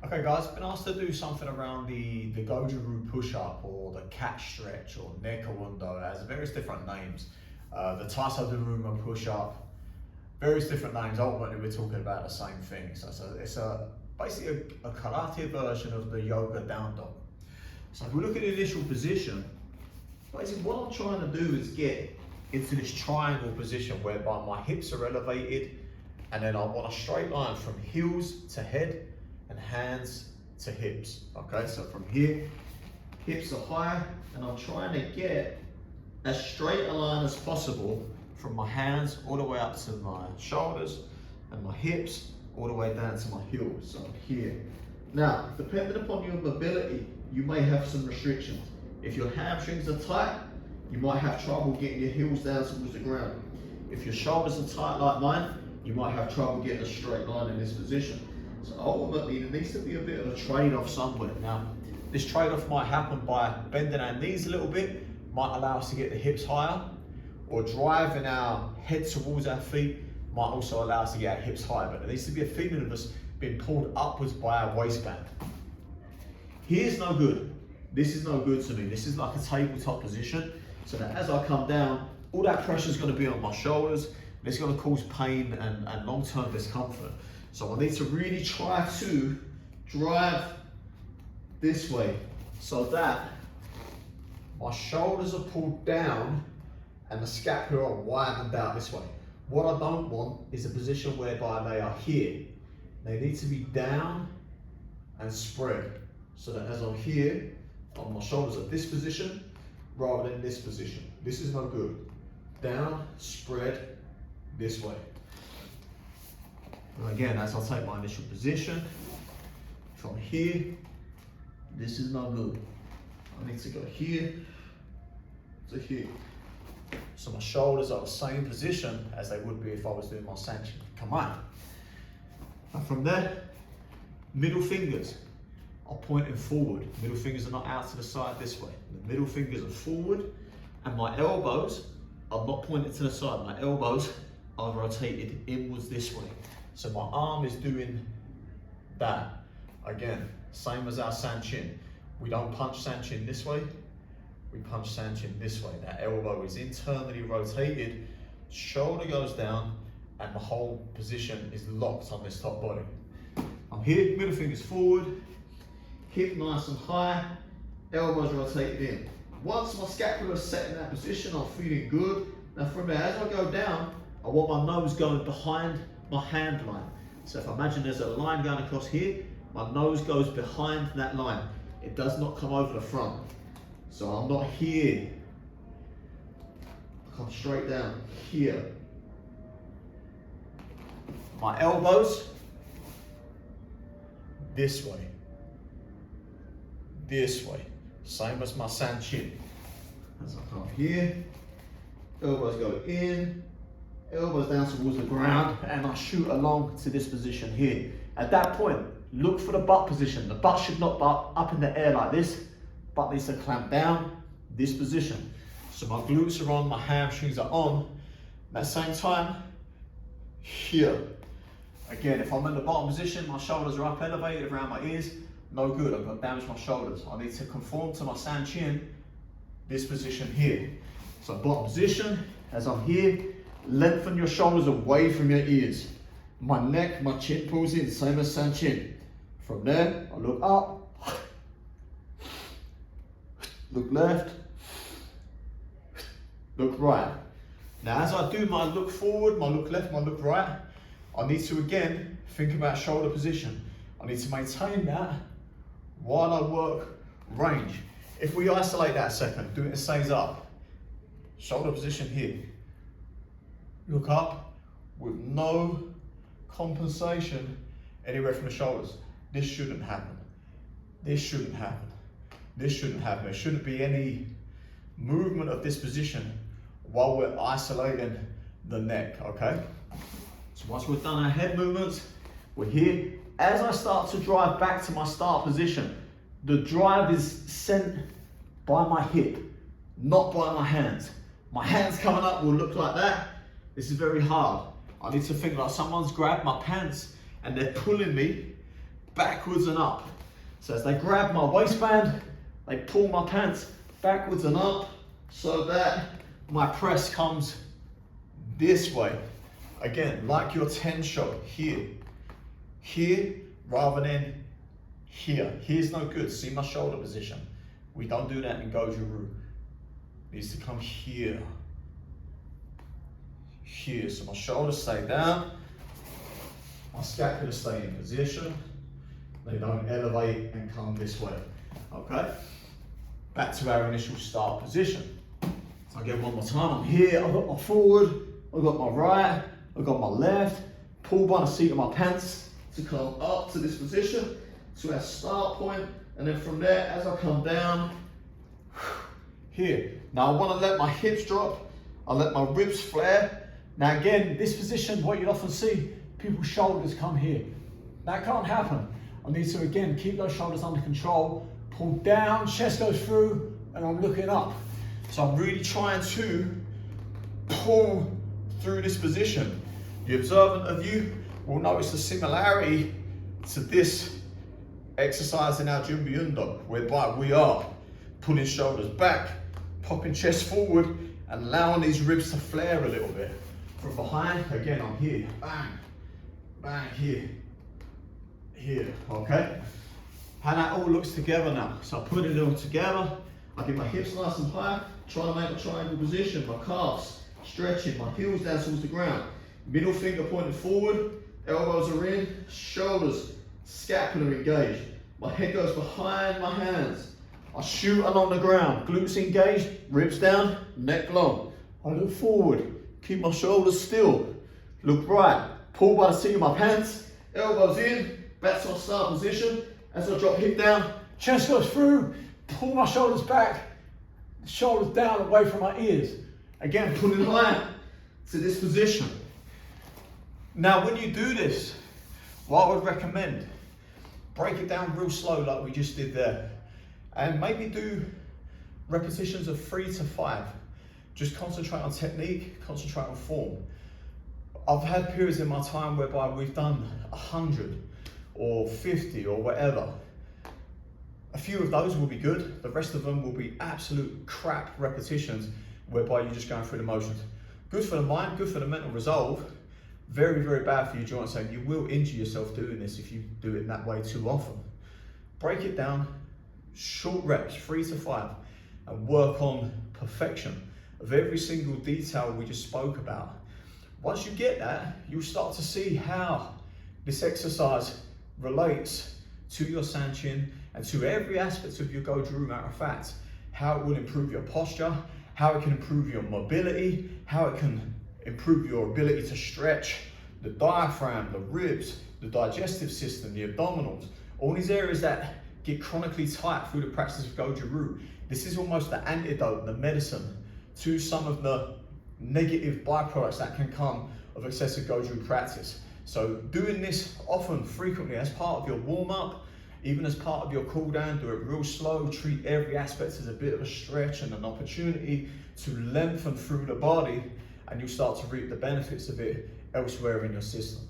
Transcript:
Okay guys, been asked to do something around the Goju Ryu Push Up or the cat stretch or Nekawundo. It has various different names. The Taisa Duruma Push Up, various different names. Ultimately we're talking about the same thing. So it's basically a karate version of the yoga down dog. So if we look at the initial position, basically what I'm trying to do is get into this triangle position whereby my hips are elevated and then I want a straight line from heels to head and hands to hips. Okay, so from here, hips are high, and I'm trying to get as straight a line as possible from my hands all the way up to my shoulders and my hips all the way down to my heels. So here. Now, depending upon your mobility, you may have some restrictions. If your hamstrings are tight, you might have trouble getting your heels down towards the ground. If your shoulders are tight like mine, you might have trouble getting a straight line in this position. So ultimately, there needs to be a bit of a trade-off somewhere. Now, this trade-off might happen by bending our knees a little bit, might allow us to get the hips higher, or driving our head towards our feet might also allow us to get our hips higher, but there needs to be a feeling of us being pulled upwards by our waistband. Here's no good. This is no good to me. This is like a tabletop position, so that as I come down, all that pressure is going to be on my shoulders, and it's going to cause pain and long-term discomfort. So I need to really try to drive this way so that my shoulders are pulled down and the scapula are widened out this way. What I don't want is a position whereby they are here. They need to be down and spread so that as I'm here, my shoulders are this position rather than this position. This is no good. Down, spread, this way. And again, as I take my initial position, from here, this is no good. I need to go here to here. So my shoulders are the same position as they would be if I was doing my Sanchin. Come on. And from there, middle fingers are pointing forward. Middle fingers are not out to the side this way. The middle fingers are forward, and my elbows are not pointed to the side. My elbows are rotated inwards this way. So my arm is doing that. Again, same as our Sanchin. We don't punch Sanchin this way, we punch Sanchin this way. That elbow is internally rotated, shoulder goes down, and the whole position is locked on this top body. I'm here, middle fingers forward, hip nice and high, elbows rotated in. Once my scapula is set in that position, I'm feeling good. Now from there, as I go down, I want my nose going behind my hand line. So if I imagine there's a line going across here, my nose goes behind that line. It does not come over the front. So I'm not here. I come straight down here. My elbows, this way. This way. Same as my Sanchin. As I come here, elbows go in, elbows down towards the ground, and I shoot along to this position here. At that point, look for the butt position. The butt should not butt up in the air like this. Butt needs to clamp down, this position. So my glutes are on, my hamstrings are on. At the same time, here. Again, if I'm in the bottom position, my shoulders are up elevated around my ears, no good, I'm going to damage my shoulders. I need to conform to my Sanchin, this position here. So bottom position, as I'm here, lengthen your shoulders away from your ears. My neck, my chin pulls in, same as Sanchin. From there, I look up, look left, look right. Now as I do my look forward, my look left, my look right, I need to again think about shoulder position. I need to maintain that while I work range. If we isolate that a second, do it as stays up. Shoulder position here. Look up with no compensation anywhere from the shoulders. This shouldn't happen. This shouldn't happen. This shouldn't happen. There shouldn't be any movement of this position while we're isolating the neck, okay? So once we've done our head movements, we're here. As I start to drive back to my start position, the drive is sent by my hip, not by my hands. My hands coming up will look like that. This is very hard. I need to think like someone's grabbed my pants and they're pulling me backwards and up. So as they grab my waistband, they pull my pants backwards and up so that my press comes this way. Again, like your 10 shot here. Here rather than here. Here's no good. See my shoulder position. We don't do that in Goju Ryu. It needs to come here. Here. So my shoulders stay down. My scapula stay in position. They don't elevate and come this way. Okay? Back to our initial start position. So again, one more time. I'm here. I've got my forward. I've got my right. I've got my left. Pull by the seat of my pants to come up to this position, to our start point, and then from there, as I come down, here. Now I want to let my hips drop, I let my ribs flare. Now again, this position, what you'll often see, people's shoulders come here. That can't happen. I need to, again, keep those shoulders under control, pull down, chest goes through, and I'm looking up. So I'm really trying to pull through this position. The observant of you will notice the similarity to this exercise in our Junbyundo, whereby we are pulling shoulders back, popping chest forward, and allowing these ribs to flare a little bit. From behind, again, I'm here, bang, bang, here, here, okay? How that all looks together now. So I put it all together, I get my hips nice and high, trying to make a triangle position, my calves stretching, my heels down towards the ground, middle finger pointed forward, elbows are in, shoulders, scapula engaged. My head goes behind my hands. I shoot along the ground, glutes engaged, ribs down, neck long. I look forward, keep my shoulders still. Look right, pull by the seat of my pants, elbows in, back to my start position. As I drop hip down, chest goes through, pull my shoulders back, shoulders down away from my ears. Again, pulling high to this position. Now, when you do this, what I would recommend, break it down real slow like we just did there. And maybe do repetitions of 3 to 5. Just concentrate on technique, concentrate on form. I've had periods in my time whereby we've done 100 or 50 or whatever. A few of those will be good. The rest of them will be absolute crap repetitions whereby you're just going through the motions. Good for the mind, good for the mental resolve. Very, very bad for your joints, and you will injure yourself doing this if you do it that way too often. Break it down, short reps, 3 to 5, and work on perfection of every single detail we just spoke about. Once you get that, you'll start to see how this exercise relates to your Sanchin and to every aspect of your Goju Ryu, matter of fact, how it will improve your posture, how it can improve your mobility, how it can improve your ability to stretch the diaphragm, the ribs, the digestive system, the abdominals, all these areas that get chronically tight through the practice of Goju Ryu. This is almost the antidote, the medicine to some of the negative byproducts that can come of excessive Goju Ryu practice. So doing this often, frequently, as part of your warm-up, even as part of your cool-down, do it real slow, treat every aspect as a bit of a stretch and an opportunity to lengthen through the body, and you'll start to reap the benefits of it elsewhere in your system.